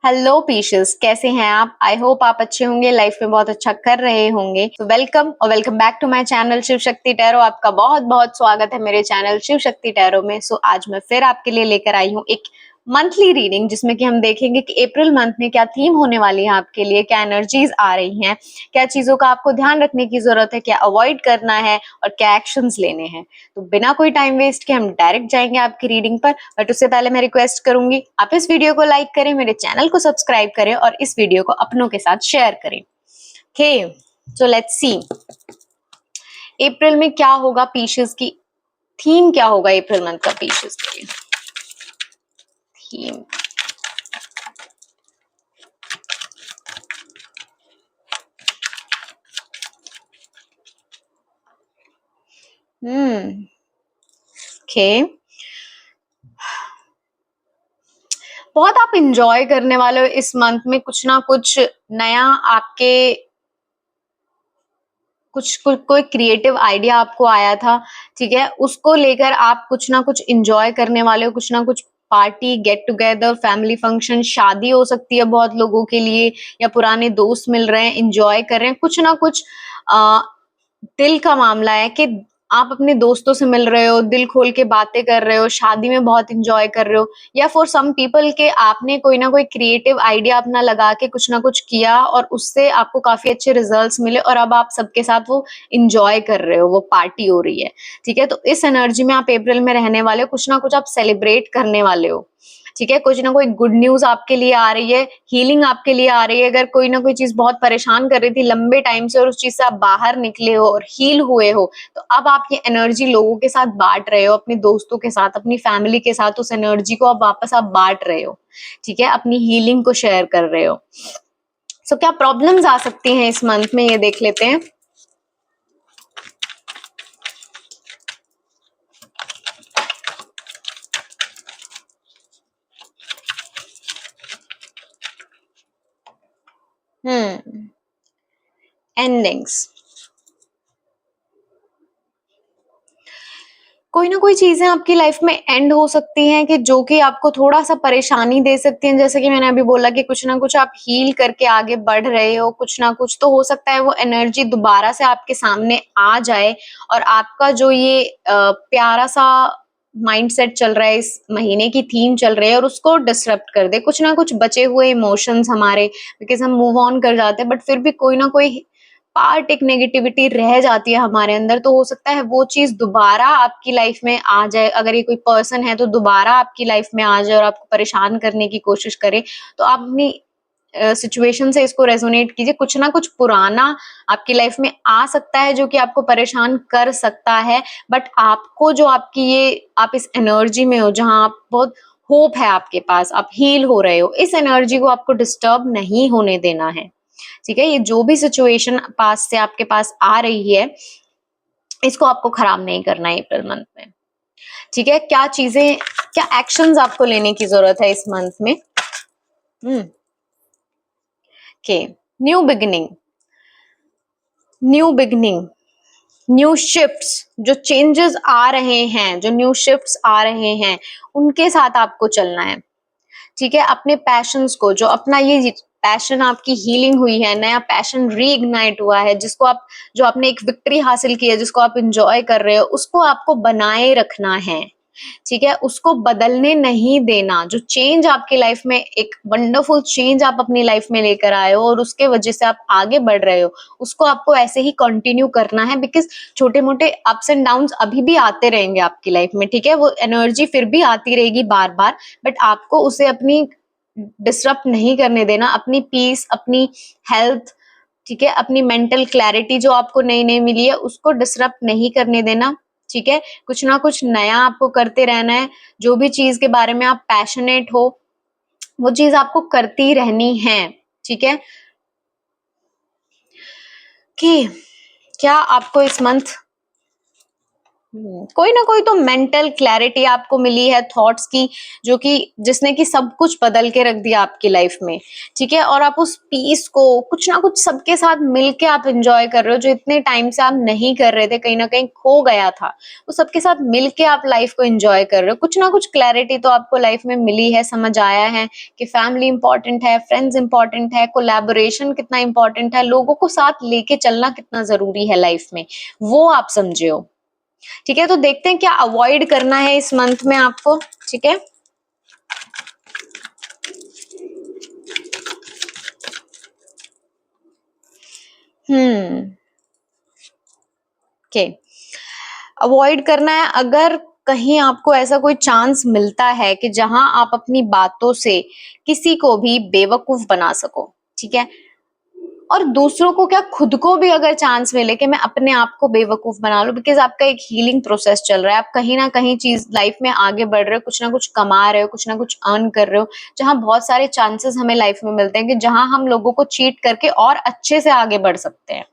Hello पीशस, कैसे हैं आप? आई होप आप अच्छे होंगे, लाइफ में बहुत अच्छा कर रहे होंगे। तो welcome back to my channel Shiv Shakti tarot. आपका बहुत बहुत स्वागत है मेरे चैनल शिव शक्ति टैरो में। आज मैं फिर आपके लिए लेकर आई हूँ एक मंथली रीडिंग, जिसमें कि हम देखेंगे कि अप्रैल मंथ में क्या थीम होने वाली है आपके लिए, क्या एनर्जीज आ रही हैं, क्या चीजों का आपको ध्यान रखने की जरूरत है, क्या अवॉइड करना है और क्या एक्शंस लेने हैं। तो बिना कोई टाइम वेस्ट के हम डायरेक्ट जाएंगे आपकी रीडिंग पर। बट उससे पहले मैं रिक्वेस्ट करूंगी, आप इस वीडियो को लाइक करें, मेरे चैनल को सब्सक्राइब करें और इस वीडियो को अपनों के साथ शेयर करें। ओके, सो लेट्स सी अप्रैल में क्या होगा, पीशेस की थीम क्या होगा अप्रैल मंथ का पीशेस के लिए। थीम ओके, बहुत आप इंजॉय करने वाले हो इस मंथ में। कुछ ना कुछ नया आपके कोई क्रिएटिव आइडिया आपको आया था, ठीक है, उसको लेकर आप कुछ ना कुछ इंजॉय करने वाले हो। कुछ ना कुछ party, get together, family function, शादी हो सकती है बहुत लोगों के लिए, या पुराने दोस्त मिल रहे हैं, इंजॉय कर रहे हैं। कुछ ना कुछ आ, दिल का मामला है कि आप अपने दोस्तों से मिल रहे हो, दिल खोल के बातें कर रहे हो, शादी में बहुत इंजॉय कर रहे हो, या फॉर सम पीपल के आपने कोई ना कोई क्रिएटिव आइडिया अपना लगा के कुछ ना कुछ किया और उससे आपको काफी अच्छे रिजल्ट्स मिले और अब आप सबके साथ वो इंजॉय कर रहे हो, वो पार्टी हो रही है, ठीक है। तो इस एनर्जी में आप अप्रैल में रहने वाले हो, कुछ ना कुछ आप सेलिब्रेट करने वाले हो, ठीक है। कुछ ना कोई गुड न्यूज आपके लिए आ रही है, हीलिंग आपके लिए आ रही है। अगर कोई ना कोई चीज बहुत परेशान कर रही थी लंबे टाइम से और उस चीज से आप बाहर निकले हो और हील हुए हो, तो अब आप ये एनर्जी लोगों के साथ बांट रहे हो, अपने दोस्तों के साथ, अपनी फैमिली के साथ उस एनर्जी को अब वापस आप बांट रहे हो, ठीक है, अपनी हीलिंग को शेयर कर रहे हो। सो क्या प्रॉब्लम्स आ सकती हैं इस मंथ में, ये देख लेते हैं। एंडिंग्स, कोई ना कोई चीजें आपकी लाइफ में एंड हो सकती हैं कि जो कि आपको थोड़ा सा परेशानी दे सकती हैं। जैसे कि मैंने अभी बोला कि कुछ ना कुछ आप हील करके आगे बढ़ रहे हो, कुछ ना कुछ तो हो सकता है वो एनर्जी दोबारा से आपके सामने आ जाए और आपका जो ये प्यारा सा माइंडसेट चल रहा है, इस महीने की थीम चल रही है, और उसको डिसरप्ट कर दे। कुछ ना कुछ बचे हुए इमोशंस हमारे, बिकॉज हम मूव ऑन कर जाते हैं बट फिर भी कोई ना कोई पार्ट, एक नेगेटिविटी रह जाती है हमारे अंदर। तो हो सकता है वो चीज दोबारा आपकी लाइफ में आ जाए। अगर ये कोई पर्सन है तो दोबारा आपकी लाइफ में आ जाए और आपको परेशान करने की कोशिश करे, तो आप अपनी सिचुएशन से इसको रेजोनेट कीजिए। कुछ ना कुछ पुराना आपकी लाइफ में आ सकता है जो कि आपको परेशान कर सकता है, बट आपको जो आपकी ये, आप इस एनर्जी में हो जहां आप बहुत होप है आपके पास, आप हील हो रहे हो, इस एनर्जी को आपको डिस्टर्ब नहीं होने देना है, ठीक है। ये जो भी सिचुएशन पास से आपके पास आ रही है, इसको आपको खराब नहीं करना है अप्रैल मंथ में, ठीक है। क्या चीजें, क्या एक्शंस आपको लेने की जरूरत है इस मंथ में? Okay, new beginning, new beginning, new shifts, जो चेंजेस आ रहे हैं, जो न्यू शिफ्ट्स आ रहे हैं, उनके साथ आपको चलना है, ठीक है। अपने पैशंस को, जो अपना ये पैशन आपकी हीलिंग हुई है, नया पैशन रीइग्नाइट हुआ है, जिसको आप, जो आपने एक विक्ट्री हासिल की है, जिसको आप इंजॉय कर रहे हो, उसको आपको बनाए रखना है, ठीक है। उसको बदलने नहीं देना। जो चेंज आपकी लाइफ में, एक वंडरफुल चेंज आप अपनी लाइफ में लेकर आए हो और उसके वजह से आप आगे बढ़ रहे हो, उसको आपको ऐसे ही कंटिन्यू करना है। बिकॉज छोटे मोटे अप्स एंड डाउन्स अभी भी आते रहेंगे आपकी लाइफ में, ठीक है। वो एनर्जी फिर भी आती रहेगी बार बार, बट आपको उसे अपनी डिसरप्ट नहीं करने देना। अपनी पीस, अपनी हेल्थ, ठीक है, अपनी मेंटल क्लैरिटी जो आपको नई नई मिली है, उसको डिसरप्ट नहीं करने देना, ठीक है। कुछ ना कुछ नया आपको करते रहना है। जो भी चीज के बारे में आप पैशनेट हो, वो चीज आपको करती रहनी है, ठीक है। कि क्या आपको इस मंथ कोई ना कोई तो मेंटल क्लैरिटी आपको मिली है थॉट्स की, जो कि जिसने कि सब कुछ बदल के रख दिया आपकी लाइफ में, ठीक है। और आप उस पीस को कुछ ना कुछ सबके साथ मिलके आप एंजॉय कर रहे हो, जो इतने टाइम से आप नहीं कर रहे थे, कहीं ना कहीं खो गया था, वो सबके साथ मिलके आप लाइफ को एंजॉय कर रहे हो। कुछ ना कुछ क्लैरिटी तो आपको लाइफ में मिली है, समझ आया है कि फैमिली इंपॉर्टेंट है, फ्रेंड्स इंपॉर्टेंट है, कोलैबोरेशन कितना इंपॉर्टेंट है, लोगों को साथ लेके चलना कितना जरूरी है लाइफ में, वो आप समझे हो, ठीक है। तो देखते हैं क्या अवॉइड करना है इस मंथ में आपको, ठीक है। ओके, अवॉइड करना है अगर कहीं आपको ऐसा कोई चांस मिलता है कि जहां आप अपनी बातों से किसी को भी बेवकूफ बना सको, ठीक है। और दूसरों को क्या, खुद को भी अगर चांस मिले कि मैं अपने आप को बेवकूफ बना लूं, बिकॉज आपका एक हीलिंग प्रोसेस चल रहा है, आप कहीं ना कहीं चीज लाइफ में आगे बढ़ रहे हो, कुछ ना कुछ कमा रहे हो, कुछ ना कुछ अर्न कर रहे हो, जहां बहुत सारे चांसेस हमें लाइफ में मिलते हैं कि जहां हम लोगों को चीट करके और अच्छे से आगे बढ़ सकते हैं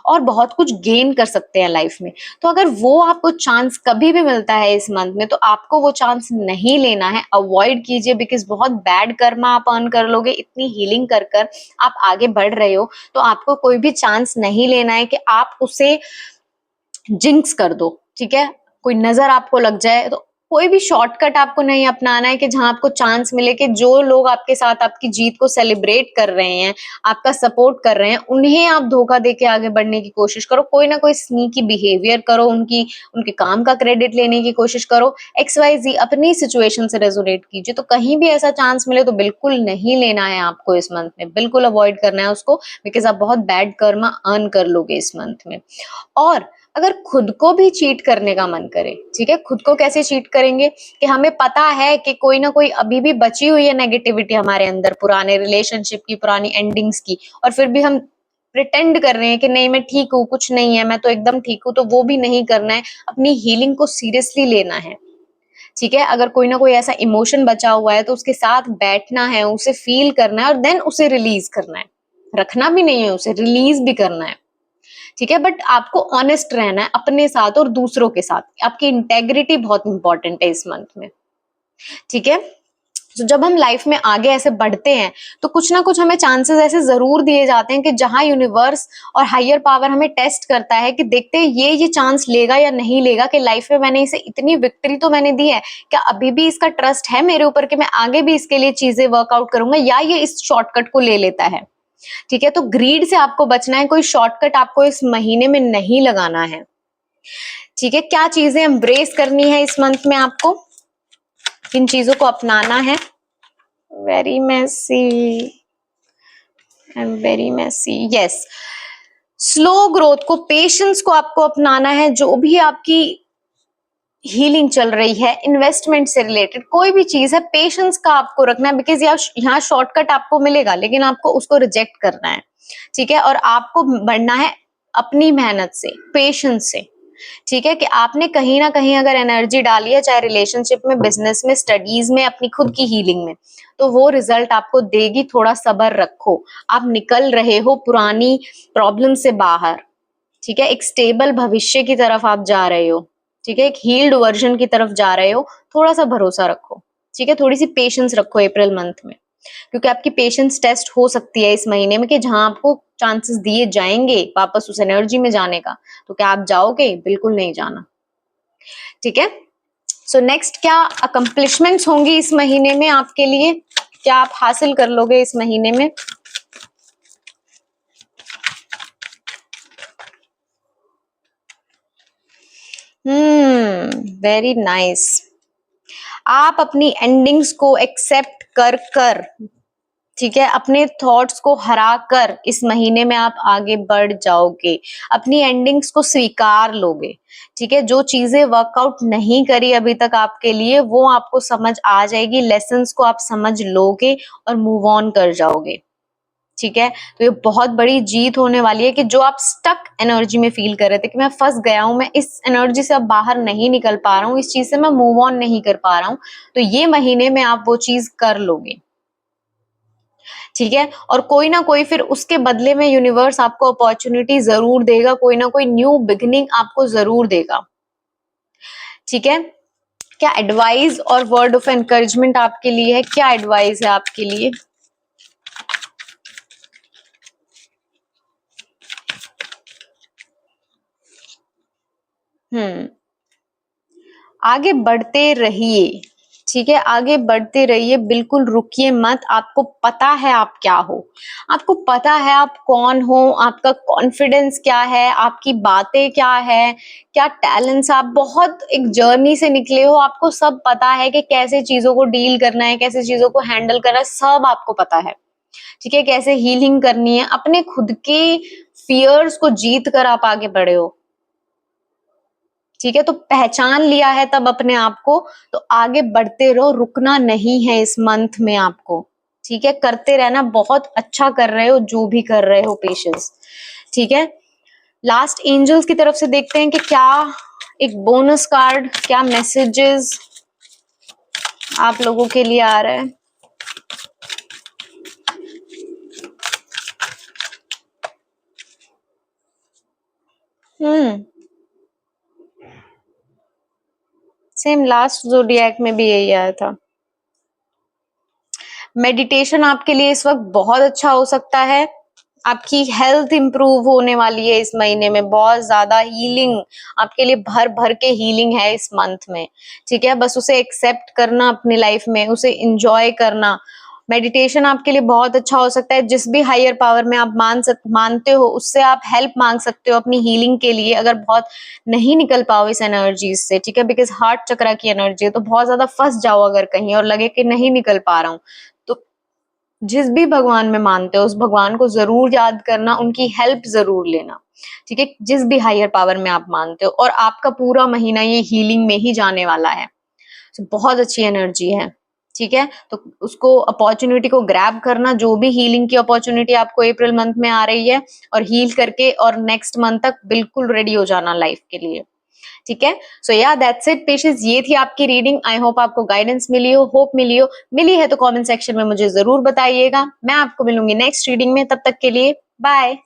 और बहुत कुछ गेन कर सकते हैं लाइफ में। तो अगर वो आपको चांस कभी भी मिलता है इस मंथ में, तो आपको वो चांस नहीं लेना है, अवॉइड कीजिए, बिकॉज बहुत बैड कर्मा आप अर्न कर लोगे। इतनी हीलिंग कर कर आप आगे बढ़ रहे हो, तो आपको कोई भी चांस नहीं लेना है कि आप उसे जिंक्स कर दो, ठीक है। कोई नजर आपको लग जाए, तो कोई भी शॉर्टकट आपको नहीं अपनाना है कि जहां आपको चांस मिले कि जो लोग आपके साथ आपकी जीत को सेलिब्रेट कर रहे हैं, आपका सपोर्ट कर रहे हैं, उन्हें आप धोखा देके आगे बढ़ने की कोशिश करो। कोई ना कोई स्नीकी बिहेवियर करो, उनके काम का क्रेडिट लेने की कोशिश करो, XYZ अपनी सिचुएशन से रेजोनेट कीजिए। तो कहीं भी ऐसा चांस मिले तो बिल्कुल नहीं लेना है आपको इस मंथ में, बिल्कुल अवॉइड करना है उसको, बिकॉज आप बहुत बैड कर्मा अर्न कर लोगे इस मंथ में। और अगर खुद को भी चीट करने का मन करे, ठीक है, खुद को कैसे चीट करेंगे कि हमें पता है कि कोई ना कोई अभी भी बची हुई है नेगेटिविटी हमारे अंदर, पुराने रिलेशनशिप की, पुरानी एंडिंग्स की, और फिर भी हम प्रिटेंड कर रहे हैं कि नहीं मैं ठीक हूँ, कुछ नहीं है, मैं तो एकदम ठीक हूँ। तो वो भी नहीं करना है, अपनी हीलिंग को सीरियसली लेना है, ठीक है। अगर कोई ना कोई ऐसा इमोशन बचा हुआ है तो उसके साथ बैठना है, उसे फील करना है और देन उसे रिलीज करना है, रखना भी नहीं है, उसे रिलीज भी करना है, ठीक है। बट आपको ऑनेस्ट रहना है अपने साथ और दूसरों के साथ, आपकी इंटेग्रिटी बहुत इंपॉर्टेंट है इस मंथ में, ठीक है। तो जब हम लाइफ में आगे ऐसे बढ़ते हैं, तो कुछ ना कुछ हमें चांसेस ऐसे जरूर दिए जाते हैं कि जहां यूनिवर्स और हायर पावर हमें टेस्ट करता है कि देखते हैं ये चांस लेगा या नहीं लेगा, कि लाइफ में मैंने इसे इतनी विक्ट्री तो मैंने दी है, क्या अभी भी इसका ट्रस्ट है मेरे ऊपर कि मैं आगे भी इसके लिए चीजें वर्कआउट करूंगा, या ये इस शॉर्टकट को ले लेता है, ठीक है। तो ग्रीड से आपको बचना है, कोई शॉर्टकट आपको इस महीने में नहीं लगाना है, ठीक है। क्या चीजें एम्ब्रेस करनी है इस मंथ में आपको, किन चीजों को अपनाना है। Very messy, I am very messy, yes. Slow growth को, पेशेंस को आपको अपनाना है, जो भी आपकी हीलिंग चल रही है, इन्वेस्टमेंट से रिलेटेड कोई भी चीज है, पेशेंस का आपको रखना है, बिकॉज यहाँ शॉर्टकट आपको मिलेगा लेकिन आपको उसको रिजेक्ट करना है, ठीक है। और आपको बढ़ना है अपनी मेहनत से, पेशेंस से, ठीक है। कि आपने कहीं ना कहीं अगर एनर्जी डाली है, चाहे रिलेशनशिप में, बिजनेस में, स्टडीज में, अपनी खुद की हीलिंग में, तो वो रिजल्ट आपको देगी। थोड़ा सब्र रखो, आप निकल रहे हो पुरानी प्रॉब्लम से बाहर, ठीक है। एक स्टेबल भविष्य की तरफ आप जा रहे हो, ठीक है, एक हील्ड वर्जन की तरफ जा रहे हो। थोड़ा सा भरोसा रखो, ठीक है, थोड़ी सी पेशेंस रखो अप्रैल मंथ में, क्योंकि आपकी पेशेंस टेस्ट हो सकती है इस महीने में, कि जहां आपको चांसेस दिए जाएंगे वापस उस एनर्जी में जाने का, तो क्या आप जाओगे? बिल्कुल नहीं जाना, ठीक है। सो नेक्स्ट, क्या अकम्प्लिशमेंट्स होंगी इस महीने में आपके लिए, क्या आप हासिल कर लोगे इस महीने में। Very nice. आप अपनी एंडिंग्स को एक्सेप्ट कर कर, ठीक है, अपने थॉट्स को हरा कर इस महीने में आप आगे बढ़ जाओगे, अपनी एंडिंग्स को स्वीकार लोगे, ठीक है। जो चीजें वर्कआउट नहीं करी अभी तक आपके लिए, वो आपको समझ आ जाएगी, लेसन्स को आप समझ लोगे और मूव ऑन कर जाओगे, ठीक है। तो ये बहुत बड़ी जीत होने वाली है कि जो आप स्टक एनर्जी में फील कर रहे थे कि मैं फंस गया हूं, मैं इस एनर्जी से अब बाहर नहीं निकल पा रहा हूँ, इस चीज से मैं मूव ऑन नहीं कर पा रहा हूँ, तो ये महीने में आप वो चीज कर लोगे, ठीक है। और कोई ना कोई फिर उसके बदले में यूनिवर्स आपको अपॉर्चुनिटी जरूर देगा, कोई ना कोई न्यू बिगिनिंग आपको जरूर देगा, ठीक है, क्या एडवाइस और वर्ड ऑफ एनकरेजमेंट आपके लिए है, क्या एडवाइस है आपके लिए? आगे बढ़ते रहिए, ठीक है, आगे बढ़ते रहिए, बिल्कुल रुकिए मत। आपको पता है आप क्या हो, आपको पता है आप कौन हो, आपका कॉन्फिडेंस क्या है, आपकी बातें क्या है, क्या टैलेंट्स, आप बहुत एक जर्नी से निकले हो, आपको सब पता है कि कैसे चीजों को डील करना है, कैसे चीजों को हैंडल करना है, सब आपको पता है। ठीक है, कैसे हीलिंग करनी है, अपने खुद के फियर्स को जीत कर आप आगे बढ़े हो। ठीक है, तो पहचान लिया है तब अपने आप को, तो आगे बढ़ते रहो, रुकना नहीं है इस मंथ में आपको। ठीक है, करते रहना, बहुत अच्छा कर रहे हो जो भी कर रहे हो, पेशेंस। ठीक है, लास्ट एंजल्स की तरफ से देखते हैं कि क्या एक बोनस कार्ड, क्या मैसेजेस आप लोगों के लिए आ रहा है। हम्म, सेम लास्ट ज़ोडिएक में भी यही आया था। मेडिटेशन आपके लिए इस वक्त बहुत अच्छा हो सकता है। आपकी हेल्थ इंप्रूव होने वाली है इस महीने में, बहुत ज्यादा हीलिंग आपके लिए, भर भर के हीलिंग है इस मंथ में। ठीक है, बस उसे एक्सेप्ट करना अपनी लाइफ में, उसे इंजॉय करना। मेडिटेशन आपके लिए बहुत अच्छा हो सकता है। जिस भी हायर पावर में आप मानते हो, उससे आप हेल्प मांग सकते हो अपनी हीलिंग के लिए, अगर बहुत नहीं निकल पाओ इस एनर्जीज से। ठीक है, बिकॉज हार्ट चक्रा की एनर्जी है, तो बहुत ज्यादा फंस जाओ अगर कहीं और लगे कि नहीं निकल पा रहा हूं, तो जिस भी भगवान में मानते हो उस भगवान को जरूर याद करना, उनकी हेल्प जरूर लेना। ठीक है, जिस भी हायर पावर में आप मानते हो, और आपका पूरा महीना ये हीलिंग में ही जाने वाला है। तो बहुत अच्छी एनर्जी है। ठीक है, तो उसको, अपॉर्चुनिटी को ग्रैब करना, जो भी हीलिंग की अपॉर्चुनिटी आपको अप्रैल मंथ में आ रही है, और हील करके और नेक्स्ट मंथ तक बिल्कुल रेडी हो जाना लाइफ के लिए। ठीक है, सो या दैट्स इट पेशेंस, ये थी आपकी रीडिंग। आई होप आपको गाइडेंस मिली हो, होप मिली हो। मिली है तो कमेंट सेक्शन में मुझे जरूर बताइएगा। मैं आपको मिलूंगी नेक्स्ट रीडिंग में, तब तक के लिए बाय।